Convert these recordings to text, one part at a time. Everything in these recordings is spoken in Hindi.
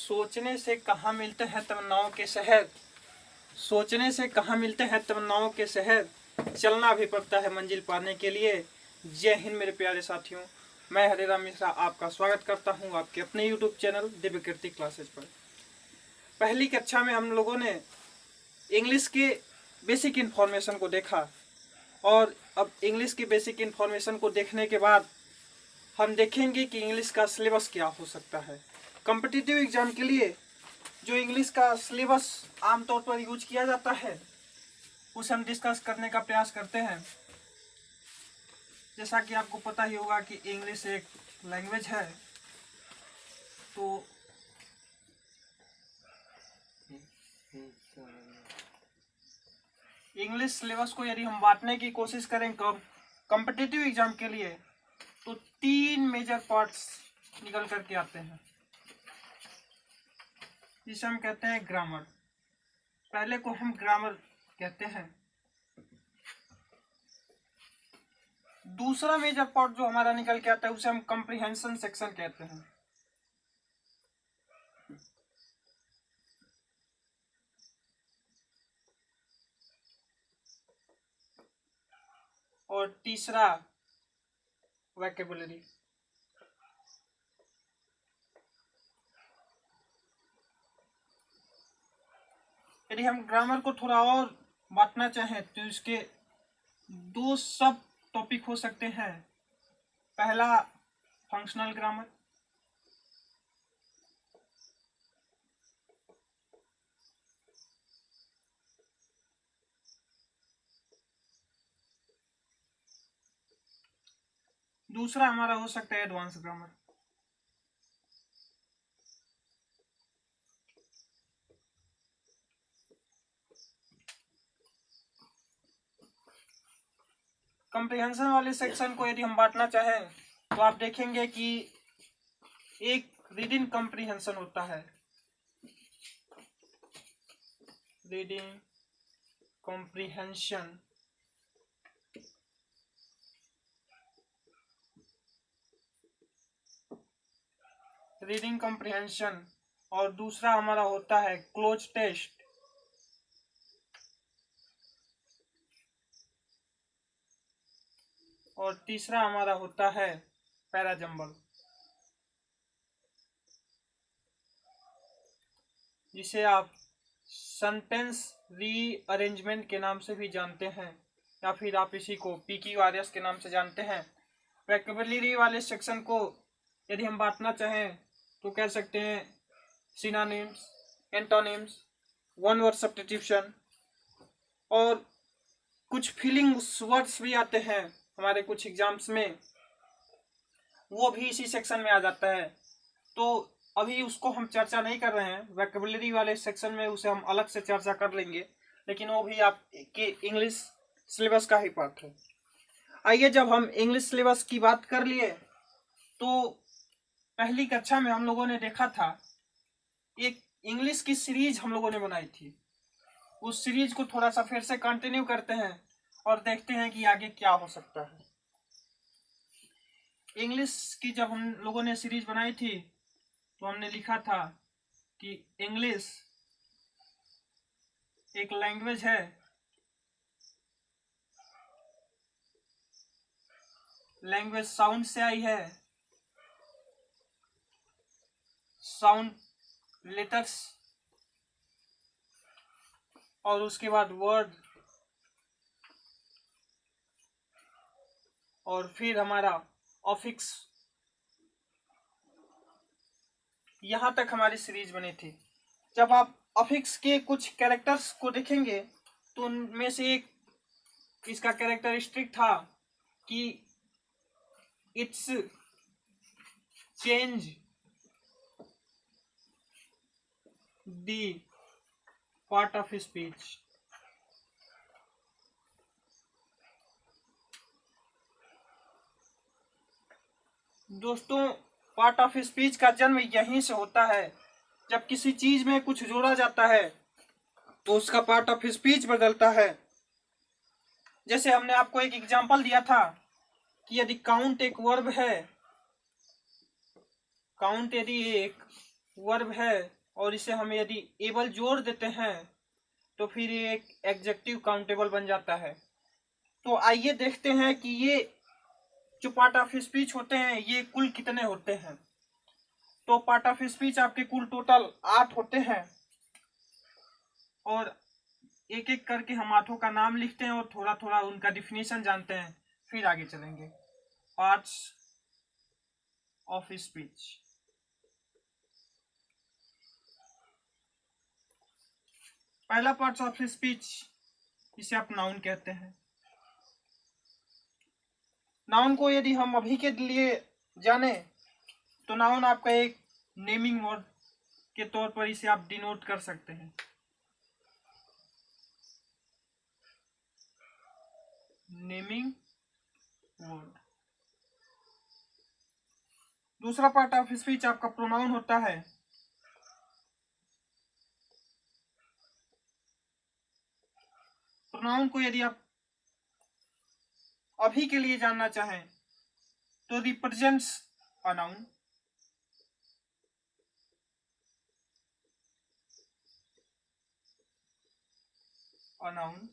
सोचने से कहाँ मिलते हैं तमन्नाओं के शहर, सोचने से कहाँ मिलते हैं तमन्नाओं के शहर, चलना भी पड़ता है मंजिल पाने के लिए। जय हिंद मेरे प्यारे साथियों, मैं हरिराम मिश्रा आपका स्वागत करता हूं आपके अपने YouTube चैनल दिव्य कीर्ति क्लासेज पर। पहली कक्षा में हम लोगों ने इंग्लिश के बेसिक इन्फॉर्मेशन को देखा और अब इंग्लिश की बेसिक इन्फॉर्मेशन को देखने के बाद हम देखेंगे कि इंग्लिश का सिलेबस क्या हो सकता है। कॉम्पिटिटिव एग्जाम के लिए जो इंग्लिश का सिलेबस आमतौर पर यूज किया जाता है उसे हम डिस्कस करने का प्रयास करते हैं। जैसा कि आपको पता ही होगा कि इंग्लिश एक लैंग्वेज है, तो इंग्लिश सिलेबस को यदि हम बांटने की कोशिश करें कॉम्पिटिटिव एग्जाम के लिए तो 3 मेजर पार्ट्स निकल करके आते हैं, जिसे हम कहते हैं ग्रामर। पहले को हम ग्रामर कहते हैं। दूसरा मेजर पार्ट जो हमारा निकल के आता है उसे हम कॉम्प्रिहेंशन सेक्शन कहते हैं। और तीसरा वोकैबुलरी। यदि हम ग्रामर को थोड़ा और बांटना चाहें तो इसके 2 सब टॉपिक हो सकते हैं। पहला फंक्शनल ग्रामर, दूसरा हमारा हो सकता है एडवांस ग्रामर। कॉम्प्रिहेंशन वाले सेक्शन को यदि हम बांटना चाहें तो आप देखेंगे कि एक रीडिंग कॉम्प्रिहेंशन होता है, रीडिंग कॉम्प्रिहेंशन, रीडिंग कॉम्प्रिहेंशन, और दूसरा हमारा होता है क्लोज टेस्ट, और तीसरा हमारा होता है पैराजंबल, जिसे आप सेंटेंस रीअरेंजमेंट के नाम से भी जानते हैं या फिर आप इसी को PQRS के नाम से जानते हैं। वोकैबुलरी वाले सेक्शन को यदि हम बांटना चाहें तो कह सकते हैं synonyms, antonyms, one word substitution, और कुछ फीलिंग्स वर्ड्स भी आते हैं हमारे कुछ एग्जाम्स में, वो भी इसी सेक्शन में आ जाता है। तो अभी उसको हम चर्चा नहीं कर रहे हैं, वोकैबुलरी वाले सेक्शन में उसे हम अलग से चर्चा कर लेंगे, लेकिन वो भी आपके इंग्लिश सिलेबस का ही पार्ट है। आइए, जब हम इंग्लिश सिलेबस की बात कर लिए तो पहली कक्षा में हम लोगों ने देखा था एक इंग्लिश की सीरीज हम लोगों ने बनाई थी। उस सीरीज को थोड़ा सा फिर से कंटिन्यू करते हैं और देखते हैं कि आगे क्या हो सकता है। इंग्लिश की जब हम लोगों ने सीरीज बनाई थी तो हमने लिखा था कि इंग्लिश एक लैंग्वेज है, लैंग्वेज साउंड से आई है, साउंड लेटर्स और उसके बाद वर्ड, और फिर हमारा अफिक्स। यहां तक हमारी सीरीज बनी थी। जब आप अफिक्स के कुछ कैरेक्टर्स को देखेंगे तो उनमें से एक इसका कैरेक्टरिस्टिक था कि it's change the part of speech. दोस्तों, पार्ट ऑफ स्पीच का जन्म यहीं से होता है। जब किसी चीज में कुछ जोड़ा जाता है तो उसका पार्ट ऑफ स्पीच बदलता है। जैसे हमने आपको एक एग्जांपल दिया था कि यदि काउंट एक वर्ब है, काउंट यदि एक वर्ब है और इसे हम यदि एबल जोड़ देते हैं तो फिर ये एक एडजेक्टिव काउंटेबल बन जाता है। तो आइए देखते हैं कि ये जो पार्ट ऑफ स्पीच होते हैं ये कुल कितने होते हैं। तो पार्ट ऑफ स्पीच आपके कुल टोटल 8 होते हैं और एक एक करके हम आठों का नाम लिखते हैं और थोड़ा थोड़ा उनका डिफिनीशन जानते हैं, फिर आगे चलेंगे। Parts of speech. पहला पार्ट्स ऑफ स्पीच, इसे आप नाउन कहते हैं। नाउन को यदि हम अभी के लिए जाने तो नाउन आपका एक नेमिंग वर्ड के तौर पर इसे आप डिनोट कर सकते हैं। Naming word. दूसरा पार्ट ऑफ स्पीच आपका प्रोनाउन होता है। प्रोनाउन को यदि आप अभी के लिए जानना चाहें तो रिप्रेजेंट्स अ नाउन। नाउन।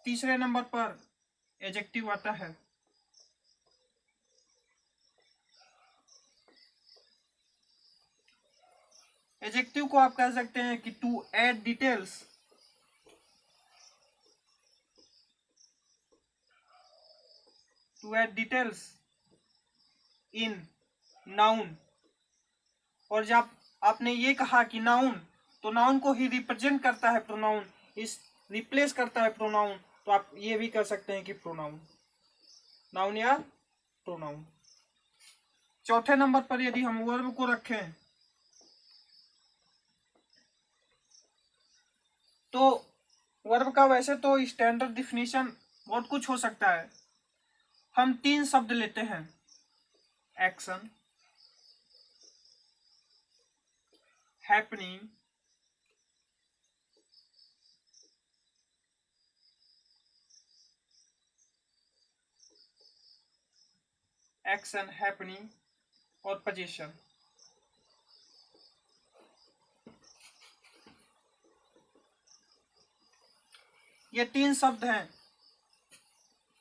तीसरे नंबर पर एडजेक्टिव आता है। एडजेक्टिव को आप कह सकते हैं कि to add details, to add details in noun. और जब आपने ये कहा कि नाउन, तो नाउन को ही रिप्रेजेंट करता है प्रोनाउन, इस रिप्लेस करता है प्रोनाउन, तो आप ये भी कर सकते हैं कि प्रोनाउन, नाउन या प्रोनाउन। चौथे नंबर पर यदि हम वर्ब को रखें तो वर्ब का वैसे तो स्टैंडर्ड डिफिनीशन बहुत कुछ हो सकता है। हम 3 शब्द लेते हैं, एक्शन, हैपनिंग, एक्शन, हैपनिंग और पोजीशन। ये 3 शब्द हैं।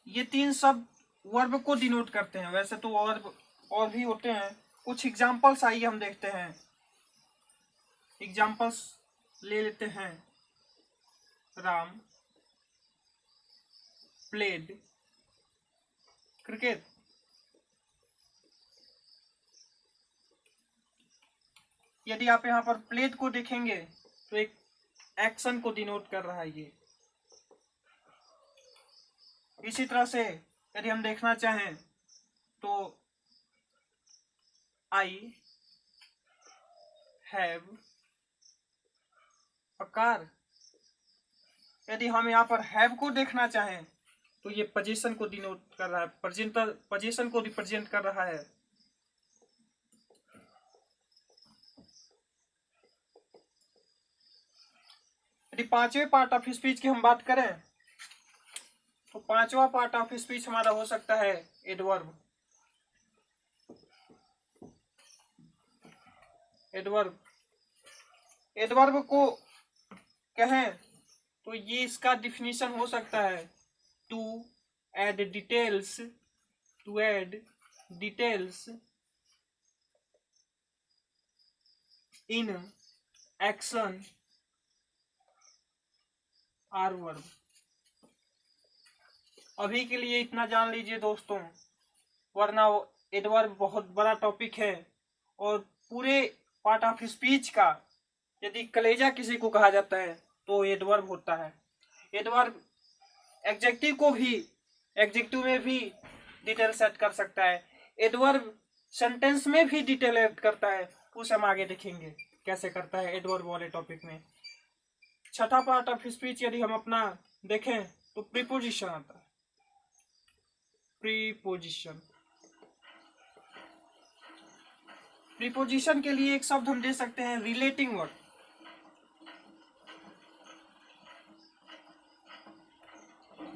ये 3 शब्द वर्ब को डिनोट करते हैं। वैसे तो वर्ब और भी होते हैं। कुछ एग्जांपल्स आइए हम देखते हैं। एग्जांपल्स ले लेते हैं। Ram played cricket. यदि आप यहाँ पर प्लेड को देखेंगे तो एक एक्शन को डिनोट कर रहा है ये। इसी तरह से यदि हम देखना चाहें तो आई हैव अ कार। यदि हम यहाँ पर हैव को देखना चाहें तो ये पोजीशन को डिनोट कर रहा है, पोजीशन को रिप्रेजेंट कर रहा है। यदि 5वें पार्ट ऑफ स्पीच की हम बात करें तो 5वां पार्ट ऑफ स्पीच हमारा हो सकता है एडवर्ब। एडवर्ब, एडवर्ब को कहें तो ये इसका डिफिनीशन हो सकता है to add details, to add details in action or verb. अभी के लिए इतना जान लीजिए दोस्तों, वरना एडवर्ब बहुत बड़ा टॉपिक है और पूरे पार्ट ऑफ स्पीच का यदि कलेजा किसी को कहा जाता है तो एडवर्ब होता है। एडवर्ब एडजेक्टिव को भी, एडजेक्टिव में भी डिटेल सेट कर सकता है। एडवर्ब सेंटेंस में भी डिटेल ऐड करता है, उसे हम आगे देखेंगे कैसे करता है एडवर्ब वाले टॉपिक में। छठा पार्ट ऑफ स्पीच यदि हम अपना देखें तो प्रीपोजिशन आता है। प्रीपोजिशन, प्रीपोजिशन के लिए एक शब्द हम दे सकते हैं रिलेटिंग वर्ड।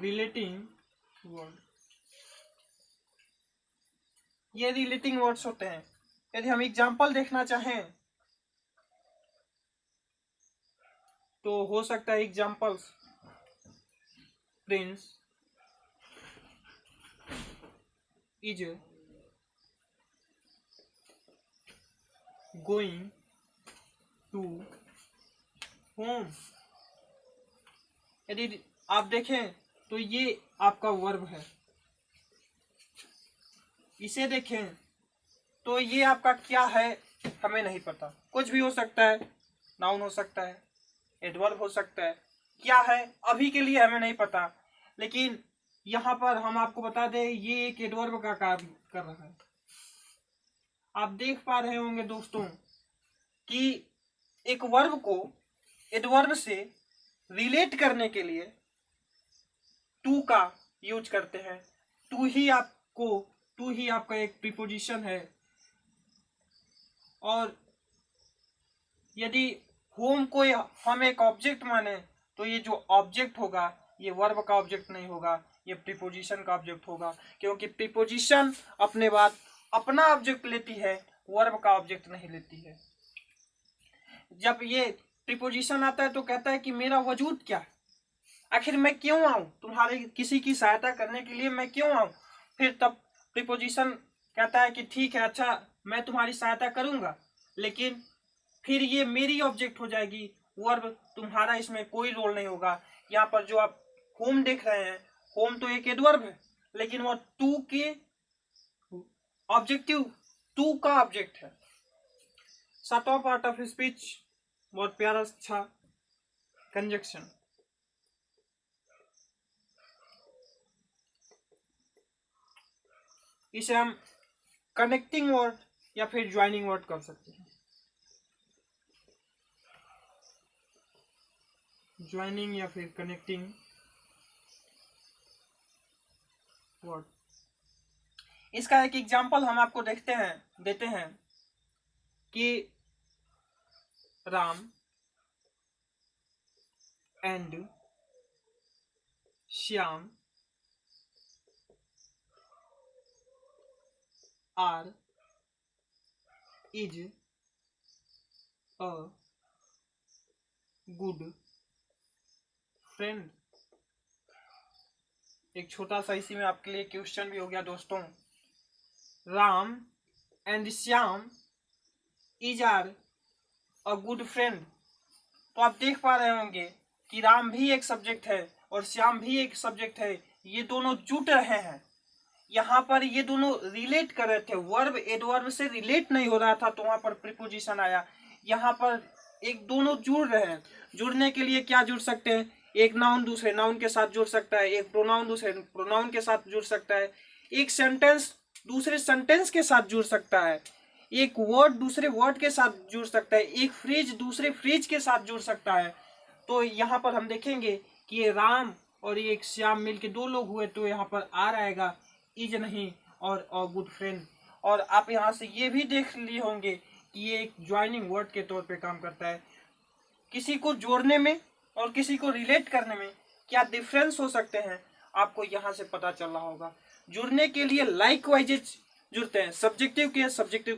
रिलेटिंग वर्ड, ये रिलेटिंग वर्ड्स होते हैं। यदि हम एग्जाम्पल देखना चाहें तो हो सकता है examples Prince is going to home. यदि आप देखें तो ये आपका वर्ब है, इसे देखें तो ये आपका क्या है हमें नहीं पता, कुछ भी हो सकता है, नाउन हो सकता है, एडवर्ब हो सकता है, क्या है अभी के लिए हमें नहीं पता। लेकिन यहाँ पर हम आपको बता दें ये एक एडवर्ब का काम कर रहा है। आप देख पा रहे होंगे दोस्तों कि एक वर्ब को एडवर्ब से रिलेट करने के लिए टू का यूज करते हैं। टू ही आपका एक प्रीपोजिशन है। और यदि होम को हम एक ऑब्जेक्ट माने तो ये जो ऑब्जेक्ट होगा ये वर्ब का ऑब्जेक्ट नहीं होगा, ये प्रीपोजिशन का ऑब्जेक्ट होगा, क्योंकि प्रीपोजिशन अपने बाद अपना ऑब्जेक्ट लेती है, वर्ब का ऑब्जेक्ट नहीं लेती है। जब ये प्रीपोजिशन आता है तो कहता है कि मेरा वजूद क्या है, आखिर मैं क्यों आऊं, तुम्हारे किसी की सहायता करने के लिए मैं क्यों आऊं। फिर तब प्रीपोजिशन कहता है कि ठीक है, अच्छा मैं तुम्हारी सहायता करूंगा, लेकिन फिर ये मेरी ऑब्जेक्ट हो जाएगी, वर्ब तुम्हारा इसमें कोई रोल नहीं होगा। यहाँ पर जो आप होम देख रहे हैं, होम तो एक एडवर्ब है, लेकिन वो टू के ऑब्जेक्टिव, टू का ऑब्जेक्ट है। सातवां पार्ट ऑफ स्पीच बहुत प्यारा अच्छा कंजक्शन। इसे हम कनेक्टिंग वर्ड या फिर ज्वाइनिंग वर्ड कर सकते हैं। ज्वाइनिंग या फिर कनेक्टिंग वर्ड। इसका एक एग्जांपल हम आपको देते हैं कि Ram and Shyam are is a good friend. एक छोटा सा इसी में आपके लिए क्वेश्चन भी हो गया दोस्तों। Ram and Shyam is are a good friend. तो आप देख पा रहे होंगे कि राम भी एक सब्जेक्ट है और श्याम भी एक सब्जेक्ट है, ये दोनों जुट रहे हैं। यहाँ पर ये दोनों रिलेट कर रहे थे, वर्ब एडवर्ब से रिलेट नहीं हो रहा था तो वहां पर प्रीपोजिशन आया। यहाँ पर एक दोनों जुड़ रहे हैं। जुड़ने के लिए क्या जुड़ सकते हैं, एक नाउन दूसरे नाउन के साथ जुड़ सकता है, एक प्रोनाउन दूसरे प्रोनाउन के साथ जुड़ सकता है, एक सेंटेंस दूसरे सेंटेंस के साथ जुड़ सकता है, एक वर्ड दूसरे वर्ड के साथ जुड़ सकता है, एक फ्रेज दूसरे फ्रेज के साथ जुड़ सकता है। तो यहाँ पर हम देखेंगे कि ये राम और ये एक श्याम मिलके दो लोग हुए तो यहाँ पर आर आएगा, इज नहीं, और अ गुड फ्रेंड। और आप यहाँ से ये भी देख लिए होंगे कि ये एक ज्वाइनिंग वर्ड के तौर पे काम करता है। किसी को जोड़ने में और किसी को रिलेट करने में क्या डिफरेंस हो सकते हैं आपको यहाँ से पता चल रहा होगा। जुड़ने के लिए लाइक वाइज जुड़ते हैं, सब्जेक्टिव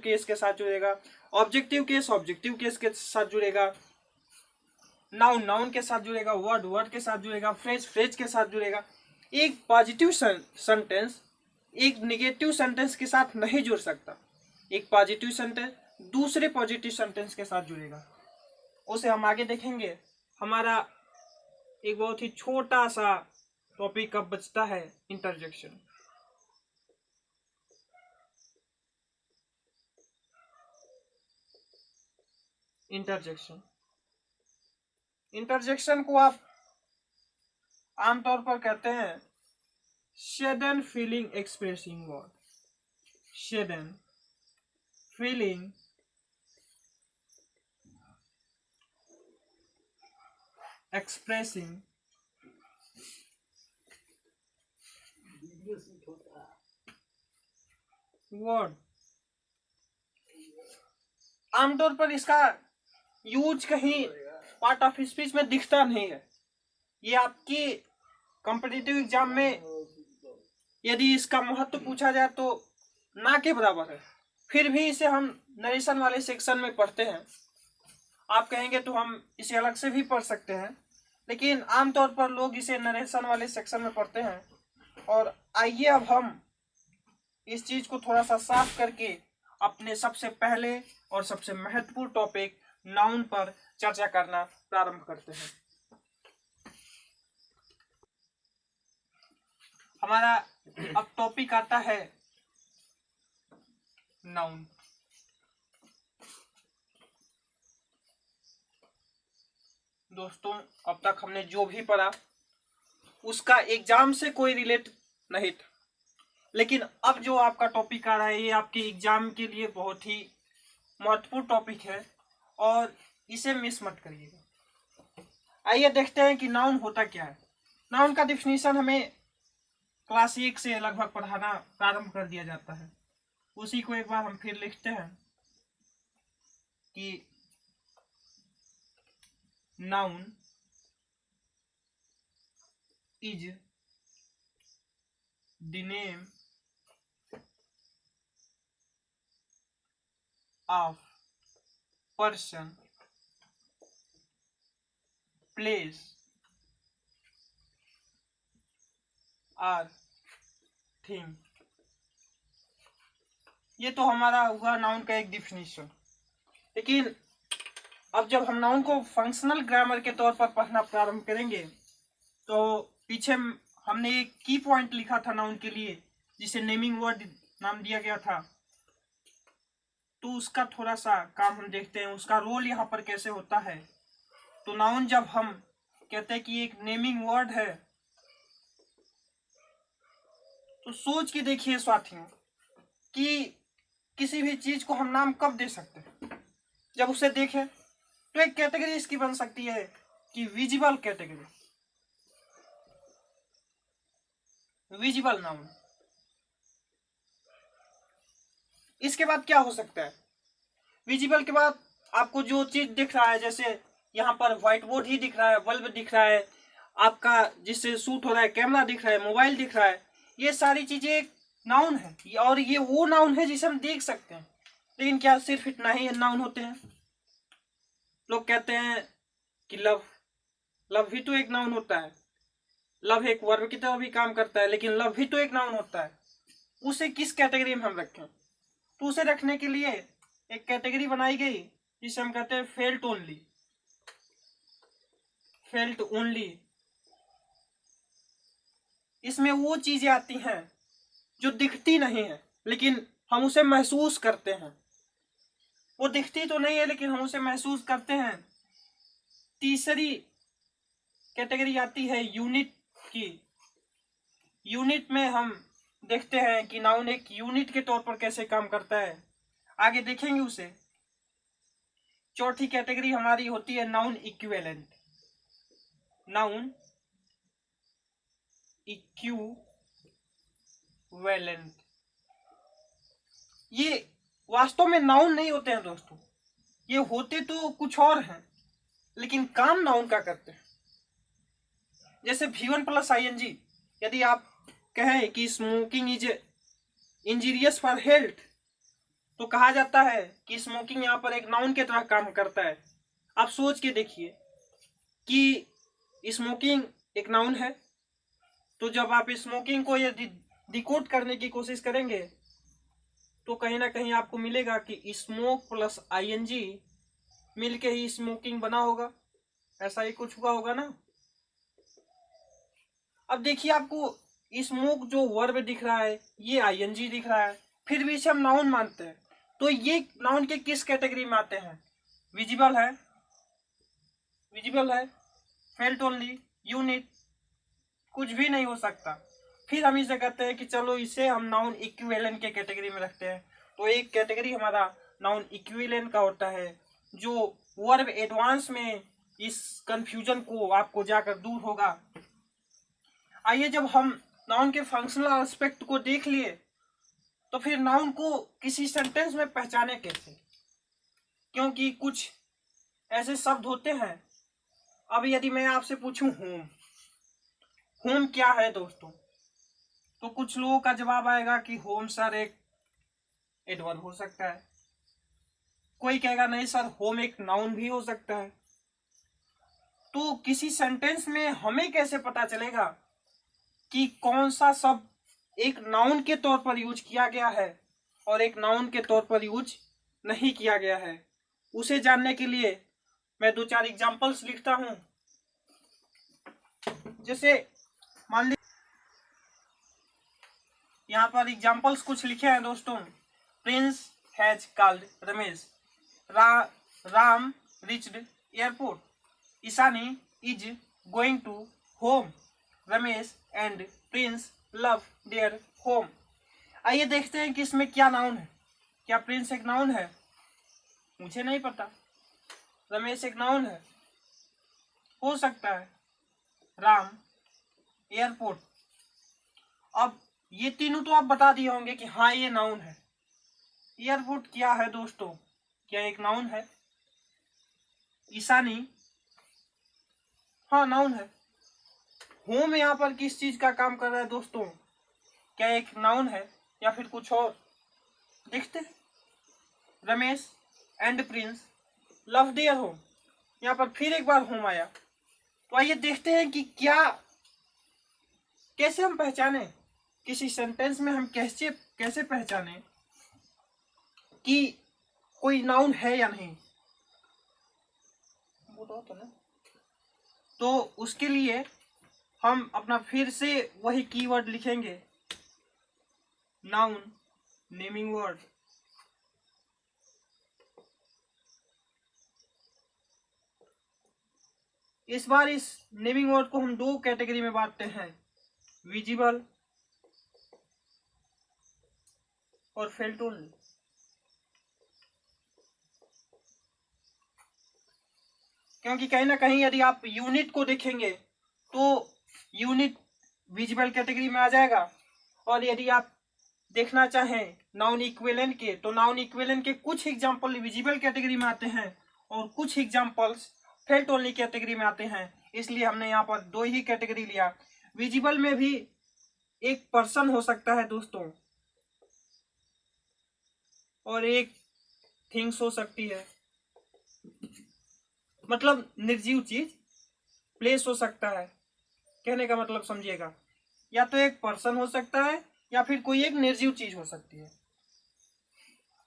केस के साथ जुड़ेगा, ऑब्जेक्टिव केस के साथ जुड़ेगा, नाउन के साथ जुड़ेगा, वर्ड के साथ जुड़ेगा, फ्रेज के साथ जुड़ेगा। एक पॉजिटिव सेंटेंस एक निगेटिव सेंटेंस के साथ नहीं जुड़ सकता। एक पॉजिटिव सेंटेंस दूसरे पॉजिटिव सेंटेंस के साथ जुड़ेगा, उसे हम आगे देखेंगे। हमारा एक बहुत ही छोटा सा टॉपिक अब बचता है, इंटरजेक्शन। इंटरजेक्शन को आप आमतौर पर कहते हैं sudden feeling expressing word, sudden feeling expressing word। आमतौर पर इसका यूज कहीं पार्ट ऑफ स्पीच में दिखता नहीं है। ये आपकी कॉम्पिटिटिव एग्जाम में यदि इसका महत्व पूछा जाए तो ना के बराबर है। फिर भी इसे हम नरेशन वाले सेक्शन में पढ़ते हैं। आप कहेंगे तो हम इसे अलग से भी पढ़ सकते हैं, लेकिन आमतौर पर लोग इसे नरेशन वाले सेक्शन में पढ़ते हैं। और आइए अब हम इस चीज को थोड़ा सा साफ करके अपने सबसे पहले और सबसे महत्वपूर्ण टॉपिक नाउन पर चर्चा करना प्रारंभ करते हैं। हमारा अब टॉपिक आता है नाउन। दोस्तों, अब तक हमने जो भी पढ़ा उसका एग्जाम से कोई रिलेट नहीं था, लेकिन अब जो आपका टॉपिक आ रहा है ये आपके एग्जाम के लिए बहुत ही महत्वपूर्ण टॉपिक है और इसे मिस मत करिएगा। आइए देखते हैं कि नाउन होता क्या है। नाउन का डिफिनीशन हमें क्लास 1 से लगभग पढ़ाना प्रारंभ कर दिया जाता है। उसी को एक बार हम फिर लिखते हैं कि noun is the name of person, place or thing। ये तो हमारा हुआ नाउन का एक डिफिनीशन। लेकिन अब जब हम नाउन को फंक्शनल ग्रामर के तौर पर पढ़ना प्रारंभ करेंगे तो पीछे हमने एक की पॉइंट लिखा था नाउन के लिए, जिसे नेमिंग वर्ड नाम दिया गया था। तो उसका थोड़ा सा काम हम देखते हैं, उसका रोल यहाँ पर कैसे होता है। तो नाउन जब हम कहते हैं कि एक नेमिंग वर्ड है, तो सोच के देखिए साथियों कि किसी भी चीज को हम नाम कब दे सकते हैं। जब उसे देखें तो एक कैटेगरी इसकी बन सकती है कि विजिबल कैटेगरी, विजिबल नाउन। इसके बाद क्या हो सकता है? विजिबल के बाद आपको जो चीज दिख रहा है, जैसे यहाँ पर व्हाइट बोर्ड ही दिख रहा है, बल्ब दिख रहा है, आपका जिससे शूट हो रहा है कैमरा दिख रहा है, मोबाइल दिख रहा है, ये सारी चीजें एक नाउन है और ये वो नाउन है जिसे हम देख सकते हैं। लेकिन क्या सिर्फ इतना ही नाउन होते हैं? लोग कहते हैं कि लव, लव भी तो एक नाउन होता है। लव एक वर्ब की तरह भी काम करता है, लेकिन लव भी तो एक नाउन होता है। उसे किस कैटेगरी में हम रखें? तो उसे रखने के लिए एक कैटेगरी बनाई गई जिसे हम कहते हैं फेल्ट ओनली। फेल्ट ओनली, इसमें वो चीजें आती हैं जो दिखती नहीं है लेकिन हम उसे महसूस करते हैं। वो दिखती तो नहीं है लेकिन हम उसे महसूस करते हैं। तीसरी कैटेगरी आती है यूनिट की। यूनिट में हम देखते हैं कि नाउन एक यूनिट के तौर पर कैसे काम करता है, आगे देखेंगे उसे। चौथी कैटेगरी हमारी होती है नाउन इक्विवेलेंट। नाउन इक्विवेलेंट, ये वास्तव में नाउन नहीं होते हैं दोस्तों, ये होते तो कुछ और हैं लेकिन काम नाउन का करते हैं। जैसे V1 प्लस ING, यदि आप कहें कि smoking is injurious for health, तो कहा जाता है कि स्मोकिंग यहाँ पर एक नाउन के तरह काम करता है। आप सोच के देखिए कि स्मोकिंग एक नाउन है, तो जब आप स्मोकिंग को यदि डिकोड करने की कोशिश करेंगे तो कहीं ना कहीं आपको मिलेगा कि स्मोक प्लस ING मिलके ही स्मोकिंग बना होगा। ऐसा ही कुछ हुआ होगा ना। अब देखिए, आपको स्मोक जो वर्ब दिख रहा है ये ING दिख रहा है, फिर भी इसे हम नाउन मानते हैं। तो ये नाउन के किस कैटेगरी में आते हैं? विजिबल है, विजिबल है, फेल्ट ओनली, यूनिट, कुछ भी नहीं हो सकता। फिर हम इसे कहते हैं कि चलो इसे हम नाउन इक्विवेलेंट के कैटेगरी में रखते हैं। तो एक कैटेगरी हमारा नाउन इक्विवेलेंट का होता है जो वर्ब एडवांस में इस कंफ्यूजन को आपको जाकर दूर होगा। आइए, जब हम नाउन के फंक्शनल एस्पेक्ट को देख लिए तो फिर नाउन को किसी सेंटेंस में पहचाने कैसे? क्योंकि कुछ ऐसे शब्द होते हैं। अब यदि मैं आपसे पूछूं होम, होम क्या है दोस्तों, तो कुछ लोगों का जवाब आएगा कि होम सर एक एडवर्ब हो सकता है। कोई कहेगा नहीं सर होम एक नाउन भी हो सकता है। तो किसी सेंटेंस में हमें कैसे पता चलेगा कि कौन सा शब्द एक नाउन के तौर पर यूज किया गया है और एक नाउन के तौर पर यूज नहीं किया गया है? उसे जानने के लिए मैं 2-4 एग्जांपल्स लिखता हूं। जैसे मान लीजिए यहाँ पर एग्जांपल्स कुछ लिखे हैं दोस्तों। Prince has called Ramesh, Ram reached airport, Ishani is going to home, Ramesh and Prince love their home. आइए देखते हैं कि इसमें क्या नाउन है। क्या प्रिंस एक नाउन है? मुझे नहीं पता। रमेश एक नाउन है? हो सकता है। राम, एयरपोर्ट। अब ये तीनों तो आप बता दिए होंगे कि हाँ ये नाउन है। एयरपोर्ट क्या है दोस्तों? क्या एक नाउन है? ईशानी, हाँ नाउन है। होम यहाँ पर किस चीज का काम कर रहा है दोस्तों? क्या एक नाउन है या फिर कुछ और? देखते हैं। Ramesh and Prince love their home, यहाँ पर फिर एक बार होम आया। तो आइए देखते हैं कि क्या कैसे हम पहचाने किसी सेंटेंस में, हम कैसे पहचाने कि कोई नाउन है या नहीं। तो उसके लिए हम अपना फिर से वही कीवर्ड लिखेंगे, नाउन नेमिंग वर्ड। इस बार इस नेमिंग वर्ड को हम 2 कैटेगरी में बांटते हैं, विजिबल और फेल्ट ओनली। क्योंकि कहीं ना कहीं यदि आप यूनिट को देखेंगे तो यूनिट विजिबल कैटेगरी में आ जाएगा, और यदि आप देखना चाहें नाउन इक्विवेलेंट के, तो नाउन इक्विवेलेंट के कुछ एग्जांपल विजिबल कैटेगरी में आते हैं और कुछ एग्जांपल्स फेल्ट ओनली कैटेगरी में आते हैं। इसलिए हमने यहाँ पर 2 ही कैटेगरी लिया। विजिबल में भी एक पर्सन हो सकता है दोस्तों, और एक थिंग्स हो सकती है, मतलब निर्जीव चीज। प्लेस हो सकता है, कहने का मतलब समझिएगा। या तो एक पर्सन हो सकता है या फिर कोई एक निर्जीव चीज हो सकती है।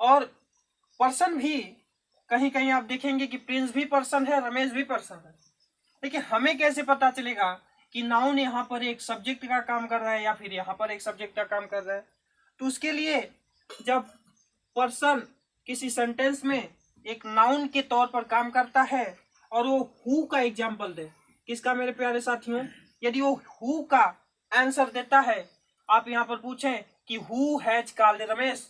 और पर्सन भी कहीं कहीं आप देखेंगे कि प्रिंस भी पर्सन है, रमेश भी पर्सन है। लेकिन हमें कैसे पता चलेगा कि नाउन यहाँ पर एक सब्जेक्ट का काम कर रहा है या फिर यहाँ पर एक सब्जेक्ट का काम कर रहा है? तो उसके लिए जब पर्सन किसी सेंटेंस में एक नाउन के तौर पर काम करता है और वो हु का एग्जाम्पल दे, किसका मेरे प्यारे साथियों? यदि वो हु का आंसर देता है, आप यहाँ पर पूछें कि who has called Ramesh,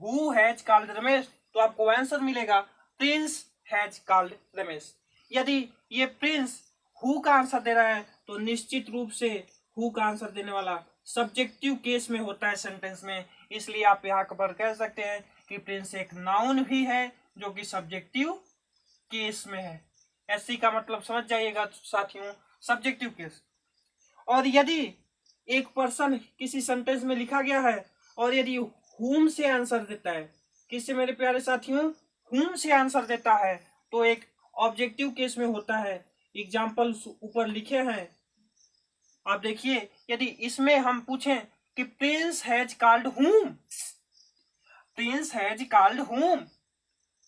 who has called Ramesh, तो आपको आंसर मिलेगा प्रिंस हैज कॉल्ड रमेश। यदि ये प्रिंस हु का आंसर दे रहा है तो निश्चित रूप से हु का आंसर देने वाला सब्जेक्टिव केस में होता है सेंटेंस में। इसलिए आप यहाँ पर कह सकते हैं कि प्रिंस एक नाउन भी है जो कि सब्जेक्टिव केस में है। एससी का मतलब समझ जाइएगा साथियों, सब्जेक्टिव केस। और यदि एक पर्सन किसी सेंटेंस में लिखा गया है और यदि हुम से आंसर देता है, किससे मेरे प्यारे साथियों? हुम से आंसर देता है, तो एक ऑब्जेक्टिव केस में होता है। एग्जाम्पल्स ऊपर लिखे हैं, आप देखिए। यदि इसमें हम पूछें कि प्रिंस हैज कॉल्ड हुम, प्रिंस हैज कॉल्ड हुम,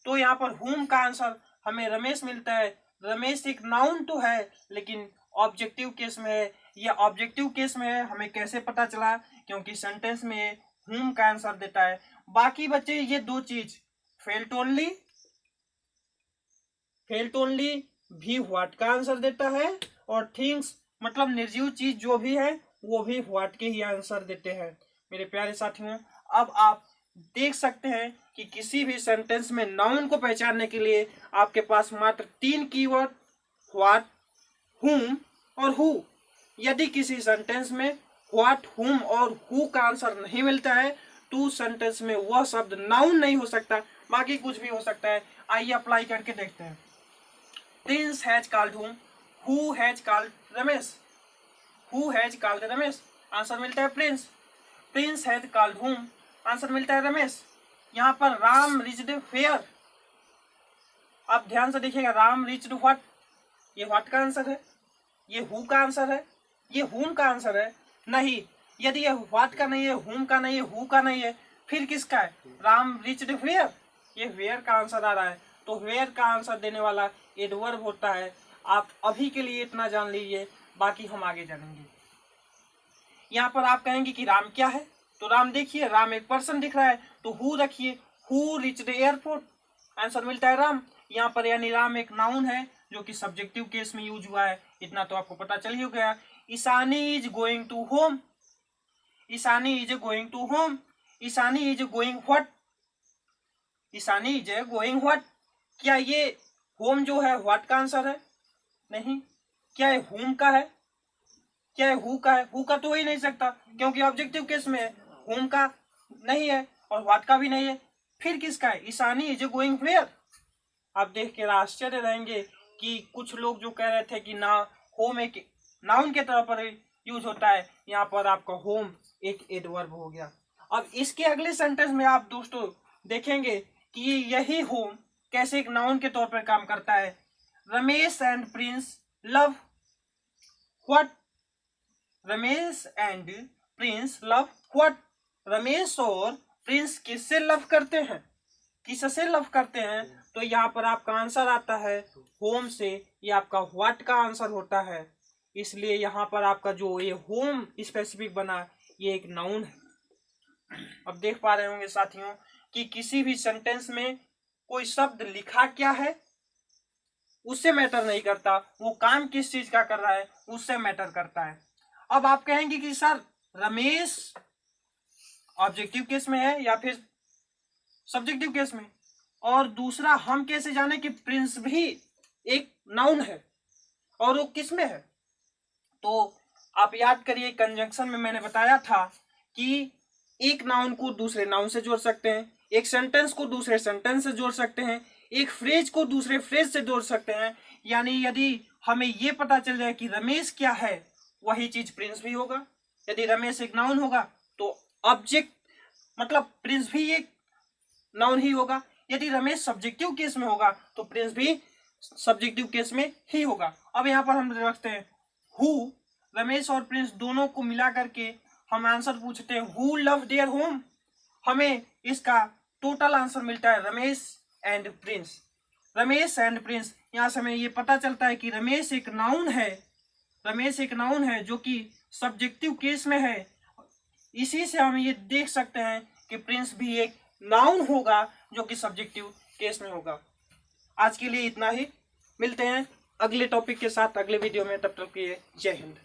तो यहाँ पर हुम का आंसर हमें रमेश मिलता है। रमेश एक नाउन तो है लेकिन ऑब्जेक्टिव केस में है। ये ऑब्जेक्टिव केस में है, हमें कैसे पता चला? क्योंकि सेंटेंस में हुम का आंसर देता है। बाकी बचे ये 2 चीज, फेल्ट ओनली, फेल्ट ओनली भी व्हाट का आंसर देता है, और थिंग्स मतलब निर्जीव चीज जो भी है वो भी व्हाट के ही आंसर देते हैं। मेरे प्यारे साथियों, अब आप देख सकते हैं कि किसी भी सेंटेंस में नाउन को पहचानने के लिए आपके पास मात्र 3 कीवर्ड, व्हाट, हुम और हु। यदि किसी सेंटेंस में व्हाट, हुम और हु का आंसर नहीं मिलता है तो उस सेंटेंस में वह शब्द नाउन नहीं हो सकता, बाकी कुछ भी हो सकता है। आइए अप्लाई करके देखते हैं। प्रिंस हैज कॉल्ड हुम, who has called Ramesh, who has called Ramesh, answer मिलता है प्रिंस। प्रिंस हैज कॉल्ड हुम, आंसर मिलता है रमेश। यहाँ पर राम रिच्ड फेयर, आप ध्यान से देखिएगा, राम रिच्ड व्हाट, ये व्हाट का आंसर है, ये हु का आंसर है, ये हुम का आंसर है नहीं। यदि ये व्हाट का नहीं है, हुम का नहीं है, हु का नहीं है, फिर किसका है? राम रिच्ड वेयर, ये वेयर का आंसर आ रहा है। तो वेयर का आंसर देने वाला एडवर्ब होता है। आप अभी के लिए इतना जान लीजिए, बाकी हम आगे जानेंगे। यहाँ पर आप कहेंगे कि राम क्या है, तो राम देखिए, राम एक पर्सन दिख रहा है, तो हु रखिए, हु रिच्ड एयरपोर्ट, आंसर मिलता है राम। यहाँ पर यानी राम एक नाउन है जो कि सब्जेक्टिव केस में यूज हुआ है, इतना तो आपको पता चल ही गया। Ishani is going to home, Ishani is going to home, Ishani is going what, Ishani is going what, क्या ये होम जो है व्हाट का आंसर है? नहीं। क्या ये होम का है? क्या ये हु का है? हु का तो हो ही नहीं सकता क्योंकि ऑब्जेक्टिव केस में है, होम का नहीं है और व्हाट का भी नहीं है, फिर किसका है? Ishani is going where. आप देख के आश्चर्य रहेंगे कि कुछ लोग जो कह रहे थे कि ना होम एक नाउन के तौर पर यूज होता है, यहाँ पर आपका होम एक एडवर्ब हो गया। अब इसके अगले सेंटेंस में आप दोस्तों देखेंगे कि यही होम कैसे एक नाउन के तौर पर काम करता है। Ramesh and Prince love what, Ramesh and Prince love what, Ramesh और प्रिंस किससे लव करते हैं? किससे लव करते हैं? तो यहाँ पर आपका आंसर आता है होम से, ये आपका व्हाट का आंसर होता है। इसलिए यहाँ पर आपका जो ये होम स्पेसिफिक बना, ये एक नाउन है। अब देख पा रहे होंगे साथियों कि किसी भी सेंटेंस में कोई शब्द लिखा क्या है उससे मैटर नहीं करता, वो काम किस चीज का कर रहा है उससे मैटर करता है। अब आप कहेंगे कि सर रमेश ऑब्जेक्टिव केस में है या फिर सब्जेक्टिव केस में, और दूसरा हम कैसे जाने कि प्रिंस भी एक नाउन है और वो किस में है? तो आप याद करिए, कंजंक्शन में मैंने बताया था कि एक नाउन को दूसरे नाउन से जोड़ सकते हैं, एक सेंटेंस को दूसरे सेंटेंस से जोड़ सकते हैं, एक फ्रेज को दूसरे फ्रेज से जोड़ सकते हैं। यानी यदि हमें ये पता चल जाए कि रमेश क्या है, वही चीज प्रिंस भी होगा। यदि रमेश एक नाउन होगा तो ऑब्जेक्ट मतलब प्रिंस भी एक नाउन ही होगा। यदि रमेश सब्जेक्टिव केस में होगा तो प्रिंस भी सब्जेक्टिव केस में ही होगा। अब यहाँ पर हम रखते हैं हु, रमेश और प्रिंस दोनों को मिला करके हम आंसर पूछते हैं हु लव देयर होम, हमें इसका टोटल आंसर मिलता है Ramesh and Prince. Ramesh and Prince, यहाँ से हमें ये पता चलता है कि रमेश एक नाउन है, रमेश एक नाउन है जो कि सब्जेक्टिव केस में है। इसी से हम ये देख सकते हैं कि प्रिंस भी एक नाउन होगा जो कि सब्जेक्टिव केस में होगा। आज के लिए इतना ही, मिलते हैं अगले टॉपिक के साथ अगले वीडियो में, तब तक के लिए जय हिंद।